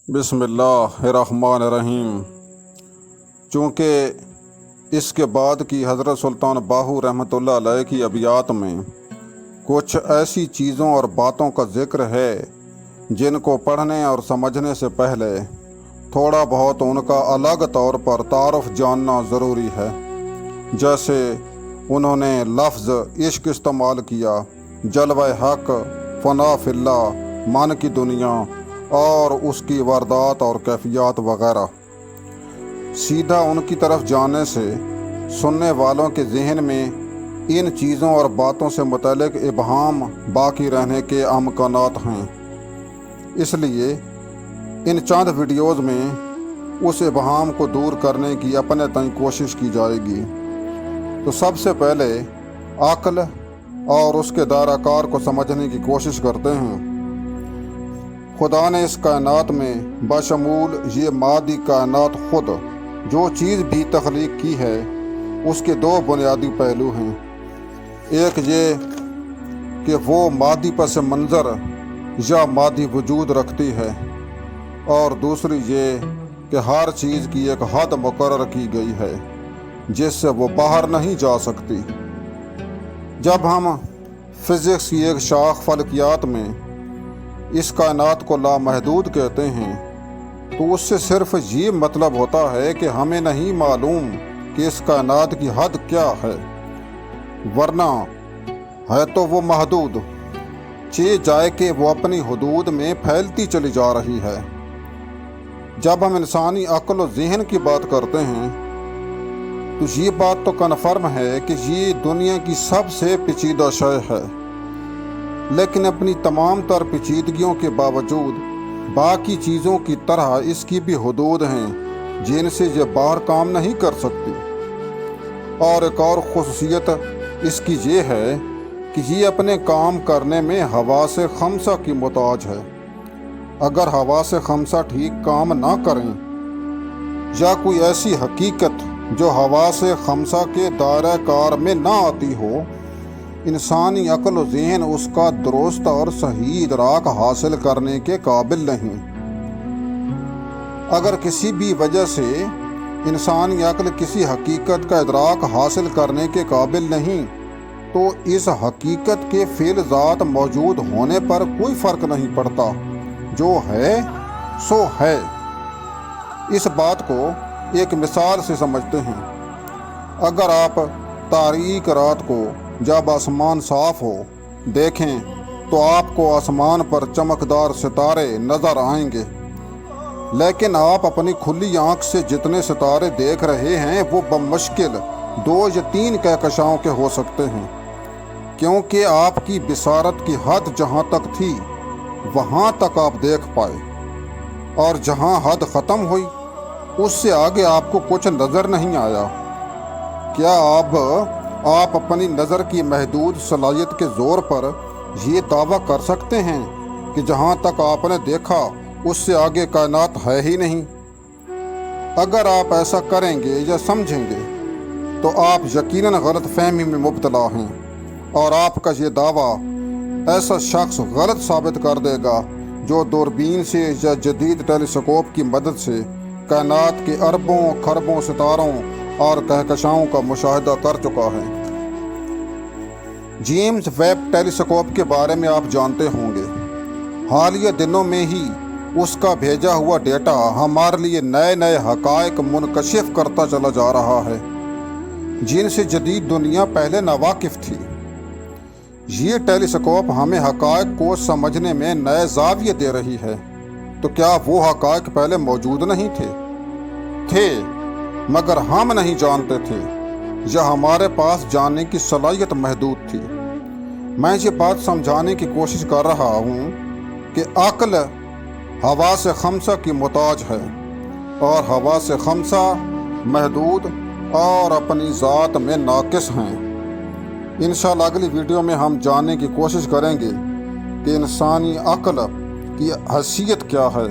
बिस्मिल्लाहिर्रहमानिर्रहीम। चूँकि इसके बाद की हज़रत सुल्तान बाहू रहमतुल्लाह अलैह की अबियात में कुछ ऐसी चीज़ों और बातों का ज़िक्र है जिनको पढ़ने और समझने से पहले थोड़ा बहुत उनका अलग तौर पर तारुफ जानना ज़रूरी है। जैसे उन्होंने लफ्ज़ इश्क इस्तेमाल किया, जलवा हक, फ़ना फिल्ला, मन की दुनिया और उसकी वारदात और कैफियत वगैरह। सीधा उनकी तरफ जाने से सुनने वालों के जहन में इन चीज़ों और बातों से मुतल्लिक़ इबहाम बाकी रहने के अमकानात हैं। इसलिए इन चंद वीडियोज़ में उस इबहाम को दूर करने की अपने तय कोशिश की जाएगी। तो सबसे पहले अक्ल और उसके दायराकार को समझने की कोशिश करते हैं। खुदा ने इस कायनात में बशमूल ये मादी कायनात खुद जो चीज़ भी तख्लीक की है उसके दो बुनियादी पहलू हैं। एक ये कि वो मादी पस मंज़र या मादी वजूद रखती है, और दूसरी ये कि हर चीज़ की एक हद मुकर्रर की गई है जिससे वो बाहर नहीं जा सकती। जब हम फ़िज़िक्स की एक शाख फल्कियात में इस कायनात को लामहदूद कहते हैं तो उससे सिर्फ ये मतलब होता है कि हमें नहीं मालूम कि इस कायनात की हद क्या है, वरना है तो वो महदूद चे जाए कि वो अपनी हुदूद में फैलती चली जा रही है। जब हम इंसानी अक्ल और ज़हन की बात करते हैं तो ये बात तो कन्फर्म है कि ये दुनिया की सबसे पेचीदा शय है, लेकिन अपनी तमाम तर पेचीदगियों के बावजूद बाकी चीज़ों की तरह इसकी भी हुदूद हैं जिनसे ये बाहर काम नहीं कर सकती। और एक और ख़ुसूसियत इसकी ये है कि ये अपने काम करने में हवा से खमसा की मोहताज है। अगर हवा से खमसा ठीक काम ना करें या कोई ऐसी हकीकत जो हवा से खमसा के दायरा कार में ना आती हो, इंसानी अक्ल व ज़हन उसका दुरुस्त और सही इदराक हासिल करने के काबिल नहीं। अगर किसी भी वजह से इंसानी अक्ल किसी हकीकत का इदराक हासिल करने के काबिल नहीं तो इस हकीकत के फ़िल ज़ात मौजूद होने पर कोई फ़र्क नहीं पड़ता, जो है सो है। इस बात को एक मिसाल से समझते हैं। अगर आप तारीक रात को जब आसमान साफ हो देखें तो आपको आसमान पर चमकदार सितारे नज़र आएंगे, लेकिन आप अपनी खुली आंख से जितने सितारे देख रहे हैं वो बमुश्किल 2 या 3 कहकशाओं के हो सकते हैं, क्योंकि आपकी बिसारत की हद जहां तक थी वहां तक आप देख पाए, और जहां हद ख़त्म हुई उससे आगे आपको कुछ नज़र नहीं आया। क्या आप अपनी नज़र की महदूद सलाहियत के ज़ोर पर ये दावा कर सकते हैं कि जहाँ तक आपने देखा उससे आगे कायनात है ही नहीं? अगर आप ऐसा करेंगे या समझेंगे तो आप यकीनन गलत फहमी में मुब्तला हैं, और आपका ये दावा ऐसा शख्स गलत साबित कर देगा जो दूरबीन से या जदीद टेलीस्कोप की मदद से कायनात के अरबों खरबों सितारों और कहकशाओं का मुशाहिदा कर चुका है। जेम्स वेब टेलीस्कोप के बारे में आप जानते होंगे। हालिया दिनों में ही उसका भेजा हुआ डेटा हमारे लिए नए नए हक़ाइक़ मुनकशिफ करता चला जा रहा है जिनसे जदीद दुनिया पहले नावाकिफ़ थी। ये टेलीस्कोप हमें हक़ाइक़ को समझने में नए ज़ाविये दे रही है। तो क्या वो हक़ाइक़ पहले मौजूद नहीं थे? मगर हम नहीं जानते थे या हमारे पास जानने की सलाहियत महदूद थी। मैं ये बात समझाने की कोशिश कर रहा हूँ कि अक्ल हवा से खमसा की मोहताज है, और हवा से खमसा महदूद और अपनी ज़ात में नाक़िस हैं। इंशाअल्लाह अगली वीडियो में हम जानने की कोशिश करेंगे कि इंसानी अक्ल की हैसियत क्या है।